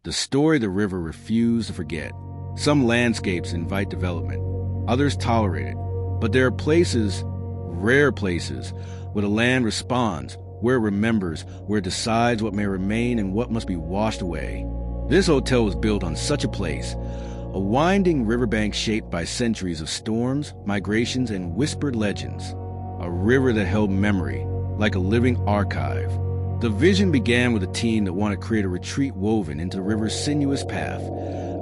the story the river refused to forget. Some landscapes invite development, others tolerate it. But there are places, rare places, where the land responds, where it remembers, where it decides what may remain and what must be washed away. This hotel was built on such a place, a winding riverbank shaped by centuries of storms, migrations, and whispered legends. A river that held memory, like a living archive. The vision began with a team that wanted to create a retreat woven into the river's sinuous path,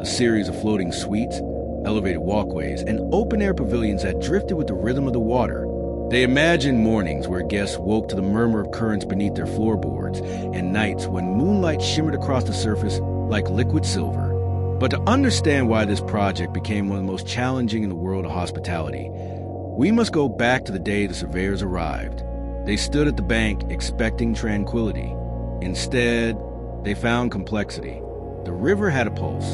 a series of floating suites, elevated walkways, and open-air pavilions that drifted with the rhythm of the water. They imagined mornings where guests woke to the murmur of currents beneath their floorboards, and nights when moonlight shimmered across the surface like liquid silver. But to understand why this project became one of the most challenging in the world of hospitality, we must go back to the day the surveyors arrived. They stood at the bank expecting tranquility. Instead, they found complexity. The river had a pulse.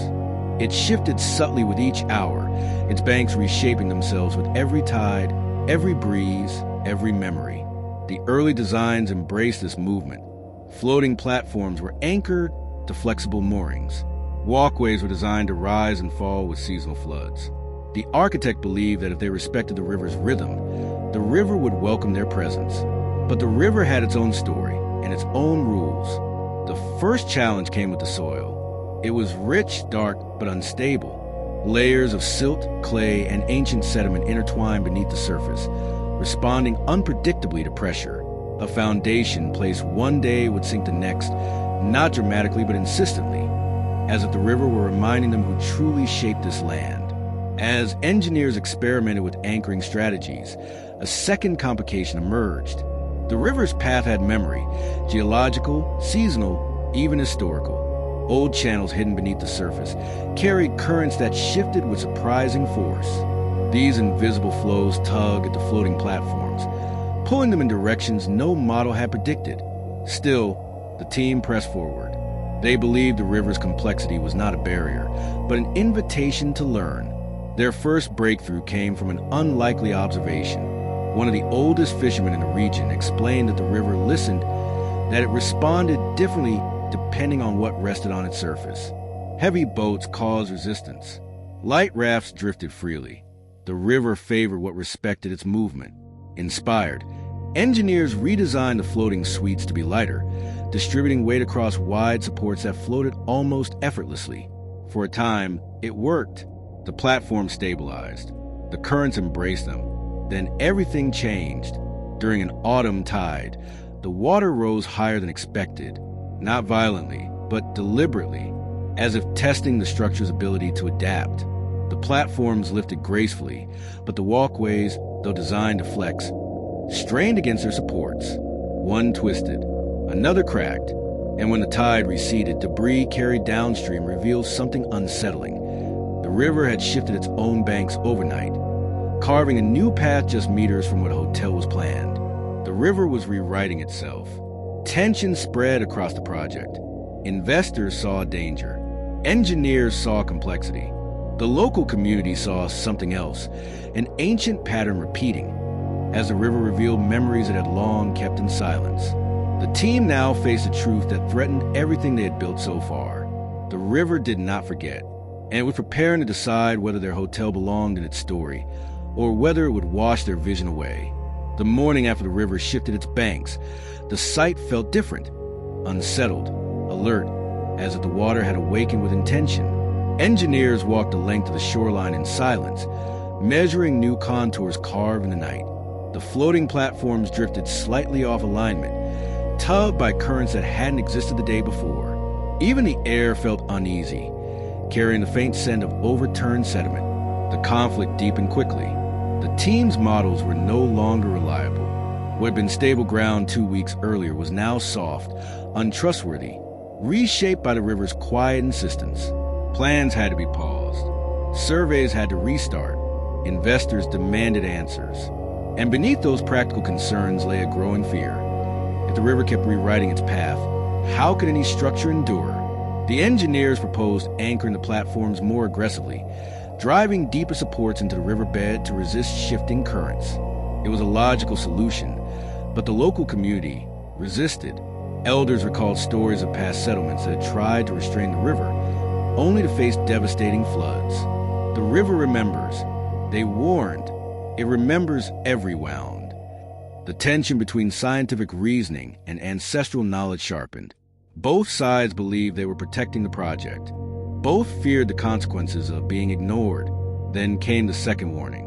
It shifted subtly with each hour, its banks reshaping themselves with every tide, every breeze, every memory. The early designs embraced this movement. Floating platforms were anchored to flexible moorings. Walkways were designed to rise and fall with seasonal floods. The architect believed that if they respected the river's rhythm, the river would welcome their presence. But the river had its own story and its own rules. The first challenge came with the soil. It was rich, dark, but unstable. Layers of silt, clay, and ancient sediment intertwined beneath the surface, responding unpredictably to pressure. A foundation placed one day would sink the next, not dramatically but insistently, as if the river were reminding them who truly shaped this land. As engineers experimented with anchoring strategies, a second complication emerged. The river's path had memory, geological, seasonal, even historical. Old channels hidden beneath the surface carried currents that shifted with surprising force. These invisible flows tugged at the floating platforms, pulling them in directions no model had predicted. Still, the team pressed forward. They believed the river's complexity was not a barrier, but an invitation to learn. Their first breakthrough came from an unlikely observation. One of the oldest fishermen in the region explained that the river listened, that it responded differently depending on what rested on its surface. Heavy boats caused resistance. Light rafts drifted freely. The river favored what respected its movement. Inspired, engineers redesigned the floating suites to be lighter, distributing weight across wide supports that floated almost effortlessly. For a time, it worked. The platform stabilized. The currents embraced them. Then everything changed. During an autumn tide, the water rose higher than expected, not violently, but deliberately, as if testing the structure's ability to adapt. The platforms lifted gracefully, but the walkways, though designed to flex, strained against their supports. One twisted, another cracked, and when the tide receded, debris carried downstream revealed something unsettling. The river had shifted its own banks overnight, carving a new path just meters from where the hotel was planned. The river was rewriting itself. Tension spread across the project. Investors saw danger. Engineers saw complexity. The local community saw something else, an ancient pattern repeating, as the river revealed memories it had long kept in silence. The team now faced a truth that threatened everything they had built so far. The river did not forget, and it was preparing to decide whether their hotel belonged in its story, or whether it would wash their vision away. The morning after the river shifted its banks, the site felt different, unsettled, alert, as if the water had awakened with intention. Engineers walked the length of the shoreline in silence, measuring new contours carved in the night. The floating platforms drifted slightly off alignment, tugged by currents that hadn't existed the day before. Even the air felt uneasy, carrying the faint scent of overturned sediment. The conflict deepened quickly. The team's models were no longer reliable. What had been stable ground 2 weeks earlier was now soft, untrustworthy, reshaped by the river's quiet insistence. Plans had to be paused. Surveys had to restart. Investors demanded answers. And beneath those practical concerns lay a growing fear. If the river kept rewriting its path, how could any structure endure? The engineers proposed anchoring the platforms more aggressively, driving deeper supports into the riverbed to resist shifting currents. It was a logical solution, but the local community resisted. Elders recalled stories of past settlements that had tried to restrain the river, only to face devastating floods. The river remembers. They warned. It remembers every wound. The tension between scientific reasoning and ancestral knowledge sharpened. Both sides believed they were protecting the project. Both feared the consequences of being ignored. Then came the second warning.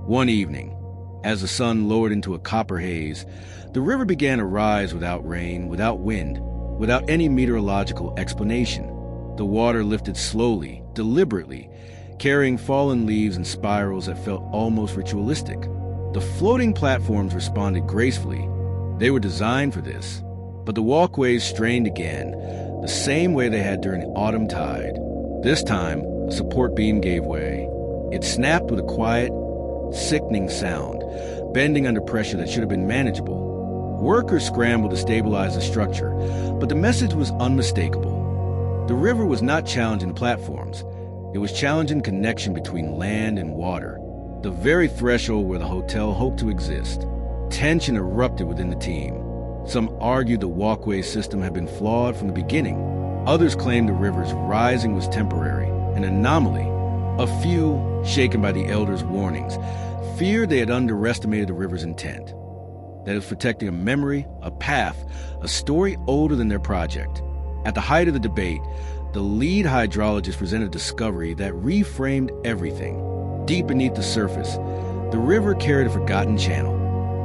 One evening, as the sun lowered into a copper haze, the river began to rise without rain, without wind, without any meteorological explanation. The water lifted slowly, deliberately, carrying fallen leaves in spirals that felt almost ritualistic. The floating platforms responded gracefully. They were designed for this. But the walkways strained again, the same way they had during the autumn tide. This time, a support beam gave way. It snapped with a quiet, sickening sound, bending under pressure that should have been manageable. Workers scrambled to stabilize the structure, but the message was unmistakable. The river was not challenging the platforms. It was challenging connection between land and water, the very threshold where the hotel hoped to exist. Tension erupted within the team. Some argued the walkway system had been flawed from the beginning. Others claimed the river's rising was temporary, an anomaly. A few, shaken by the elders' warnings, feared they had underestimated the river's intent. That it was protecting a memory, a path, a story older than their project. At the height of the debate, the lead hydrologist presented a discovery that reframed everything. Deep beneath the surface, the river carried a forgotten channel,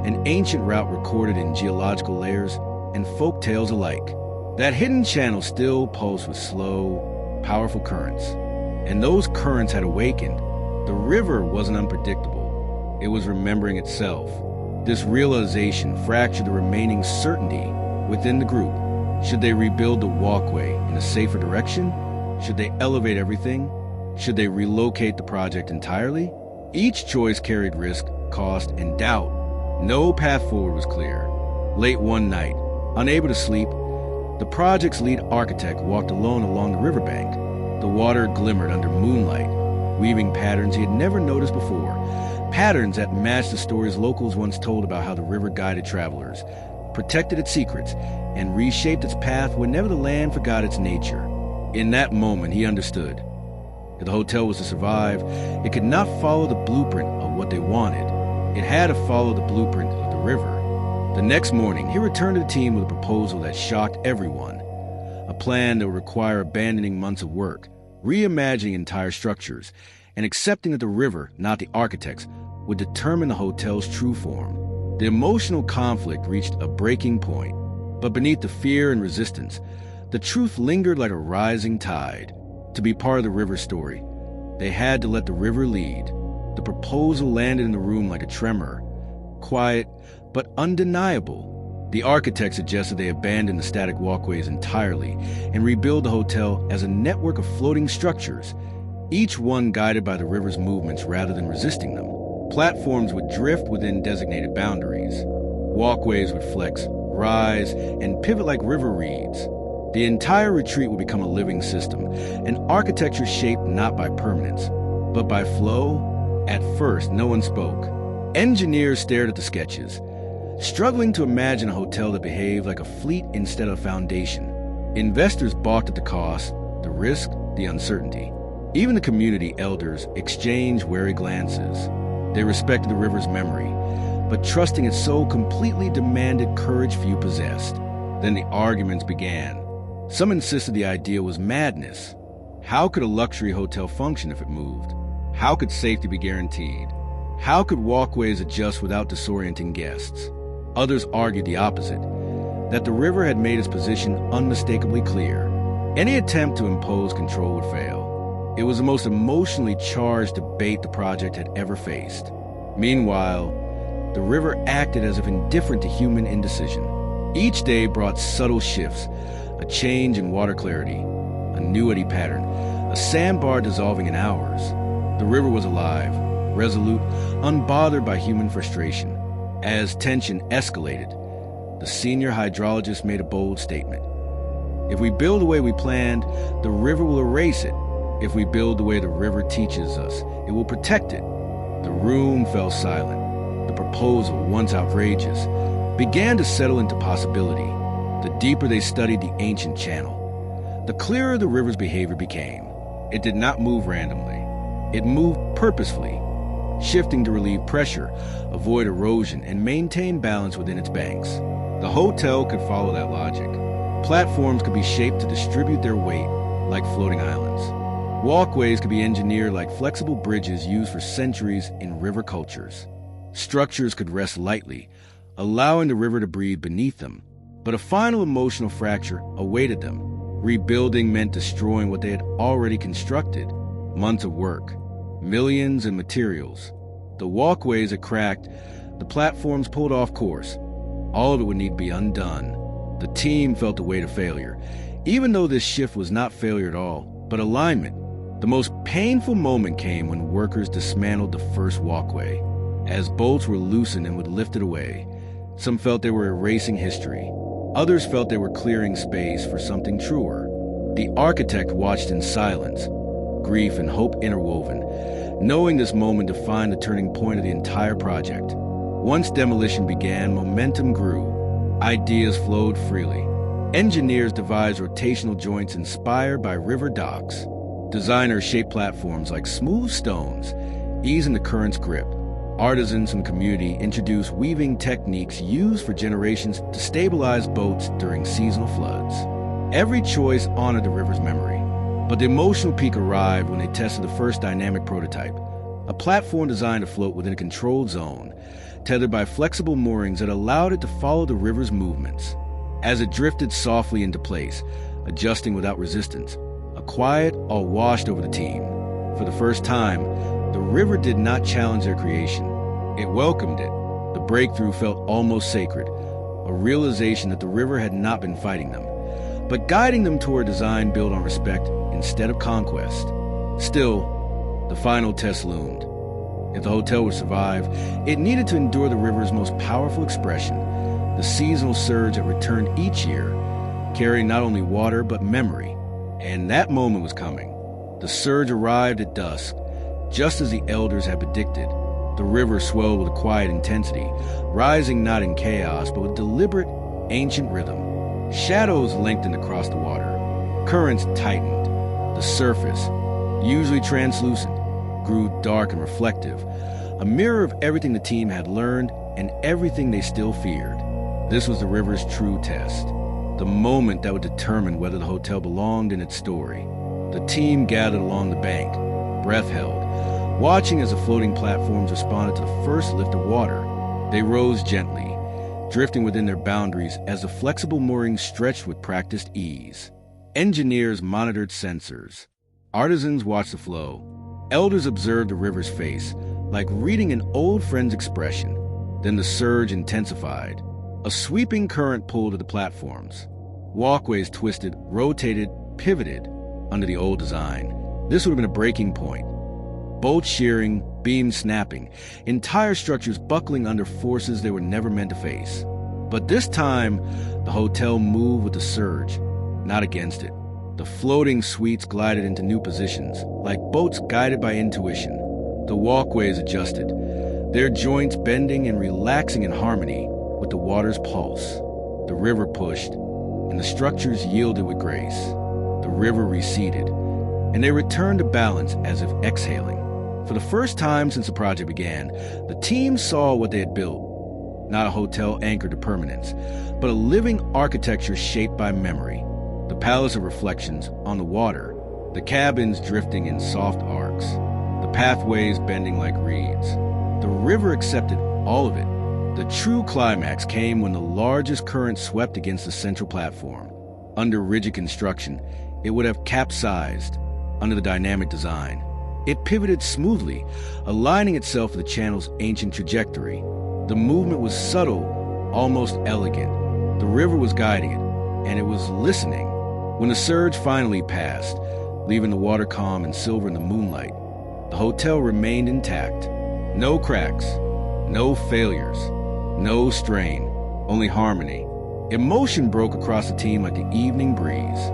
an ancient route recorded in geological layers and folk tales alike. That hidden channel still pulsed with slow, powerful currents. And those currents had awakened. The river wasn't unpredictable. It was remembering itself. This realization fractured the remaining certainty within the group. Should they rebuild the walkway in a safer direction? Should they elevate everything? Should they relocate the project entirely? Each choice carried risk, cost, and doubt. No path forward was clear. Late one night, unable to sleep, the project's lead architect walked alone along the riverbank. The water glimmered under moonlight, weaving patterns he had never noticed before. Patterns that matched the stories locals once told about how the river guided travelers, protected its secrets, and reshaped its path whenever the land forgot its nature. In that moment, he understood. If the hotel was to survive, it could not follow the blueprint of what they wanted. It had to follow the blueprint of the river. The next morning, he returned to the team with a proposal that shocked everyone. A plan that would require abandoning months of work, reimagining entire structures, and accepting that the river, not the architects, would determine the hotel's true form. The emotional conflict reached a breaking point, but beneath the fear and resistance, the truth lingered like a rising tide. To be part of the river story, they had to let the river lead. The proposal landed in the room like a tremor, quiet but undeniable. The architect suggested they abandon the static walkways entirely and rebuild the hotel as a network of floating structures, each one guided by the river's movements rather than resisting them. Platforms would drift within designated boundaries. Walkways would flex, rise, and pivot like river reeds. The entire retreat would become a living system, an architecture shaped not by permanence, but by flow. At first, no one spoke. Engineers stared at the sketches, struggling to imagine a hotel that behaved like a fleet instead of a foundation. Investors balked at the cost, the risk, the uncertainty. Even the community elders exchanged wary glances. They respected the river's memory, but trusting it so completely demanded courage few possessed. Then the arguments began. Some insisted the idea was madness. How could a luxury hotel function if it moved? How could safety be guaranteed? How could walkways adjust without disorienting guests? Others argued the opposite, that the river had made its position unmistakably clear. Any attempt to impose control would fail. It was the most emotionally charged debate the project had ever faced. Meanwhile, the river acted as if indifferent to human indecision. Each day brought subtle shifts, a change in water clarity, a new eddy pattern, a sandbar dissolving in hours. The river was alive, resolute, unbothered by human frustration. As tension escalated, the senior hydrologist made a bold statement. If we build the way we planned, the river will erase it. If we build the way the river teaches us, it will protect it. The room fell silent. The proposal, once outrageous, began to settle into possibility. The deeper they studied the ancient channel, the clearer the river's behavior became. It did not move randomly. It moved purposefully, shifting to relieve pressure, avoid erosion, and maintain balance within its banks. The hotel could follow that logic. Platforms could be shaped to distribute their weight like floating islands. Walkways could be engineered like flexible bridges used for centuries in river cultures. Structures could rest lightly, allowing the river to breathe beneath them. But a final emotional fracture awaited them. Rebuilding meant destroying what they had already constructed. Months of work, millions in materials. The walkways had cracked, the platforms pulled off course. All of it would need to be undone. The team felt the weight of failure, even though this shift was not failure at all, but alignment. The most painful moment came when workers dismantled the first walkway. As bolts were loosened and would lifted away, some felt they were erasing history. Others felt they were clearing space for something truer. The architect watched in silence, grief and hope interwoven, knowing this moment defined the turning point of the entire project. Once demolition began, momentum grew. Ideas flowed freely. Engineers devised rotational joints inspired by river docks. Designers shaped platforms like smooth stones, easing the current's grip. Artisans in the community introduced weaving techniques used for generations to stabilize boats during seasonal floods. Every choice honored the river's memory. But the emotional peak arrived when they tested the first dynamic prototype, a platform designed to float within a controlled zone, tethered by flexible moorings that allowed it to follow the river's movements. As it drifted softly into place, adjusting without resistance, a quiet awe washed over the team. For the first time, the river did not challenge their creation. It welcomed it. The breakthrough felt almost sacred, a realization that the river had not been fighting them, but guiding them toward a design built on respect instead of conquest. Still, the final test loomed. If the hotel would survive, it needed to endure the river's most powerful expression, the seasonal surge that returned each year, carrying not only water but memory. And that moment was coming. The surge arrived at dusk, just as the elders had predicted. The river swelled with a quiet intensity, rising not in chaos but with deliberate, ancient rhythm. Shadows lengthened across the water. Currents tightened. The surface, usually translucent, grew dark and reflective, a mirror of everything the team had learned and everything they still feared. This was the river's true test, the moment that would determine whether the hotel belonged in its story. The team gathered along the bank, breath held, watching as the floating platforms responded to the first lift of water. They rose gently, drifting within their boundaries as the flexible moorings stretched with practiced ease. Engineers monitored sensors. Artisans watched the flow. Elders observed the river's face, like reading an old friend's expression. Then the surge intensified. A sweeping current pulled at the platforms. Walkways twisted, rotated, pivoted under the old design. This would have been a breaking point. Bolts shearing, beams snapping, entire structures buckling under forces they were never meant to face. But this time, the hotel moved with the surge, not against it. The floating suites glided into new positions, like boats guided by intuition. The walkways adjusted, their joints bending and relaxing in harmony with the water's pulse. The river pushed, and the structures yielded with grace. The river receded, and they returned to balance as if exhaling. For the first time since the project began, the team saw what they had built. Not a hotel anchored to permanence, but a living architecture shaped by memory. The palace of reflections on the water, the cabins drifting in soft arcs, the pathways bending like reeds. The river accepted all of it. The true climax came when the largest current swept against the central platform. Under rigid construction, it would have capsized. Under the dynamic design, it pivoted smoothly, aligning itself with the channel's ancient trajectory. The movement was subtle, almost elegant. The river was guiding it, and it was listening. When the surge finally passed, leaving the water calm and silver in the moonlight, the hotel remained intact. No cracks, no failures, no strain, only harmony. Emotion broke across the team like the evening breeze.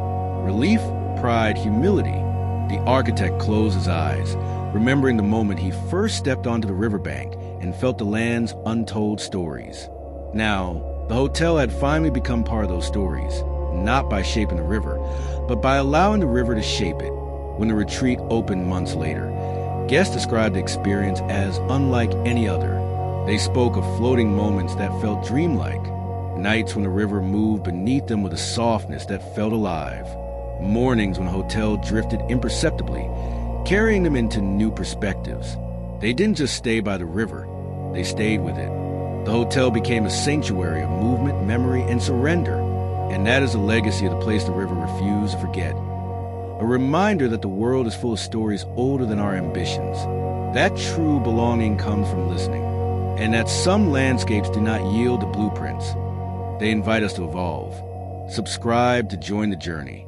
Relief, pride, humility. The architect closed his eyes, remembering the moment he first stepped onto the riverbank and felt the land's untold stories. Now, the hotel had finally become part of those stories, not by shaping the river, but by allowing the river to shape it. when the retreat opened months later. Guests described the experience as unlike any other. They spoke of floating moments that felt dreamlike, nights when the river moved beneath them with a softness that felt alive, mornings when the hotel drifted imperceptibly, carrying them into new perspectives. They didn't just stay by the river, they stayed with it. The hotel became a sanctuary of movement, memory, and surrender, and that is the legacy of the place the river refused to forget. A reminder that the world is full of stories older than our ambitions. That true belonging comes from listening, and that some landscapes do not yield to blueprints. They invite us to evolve. Subscribe to join the journey.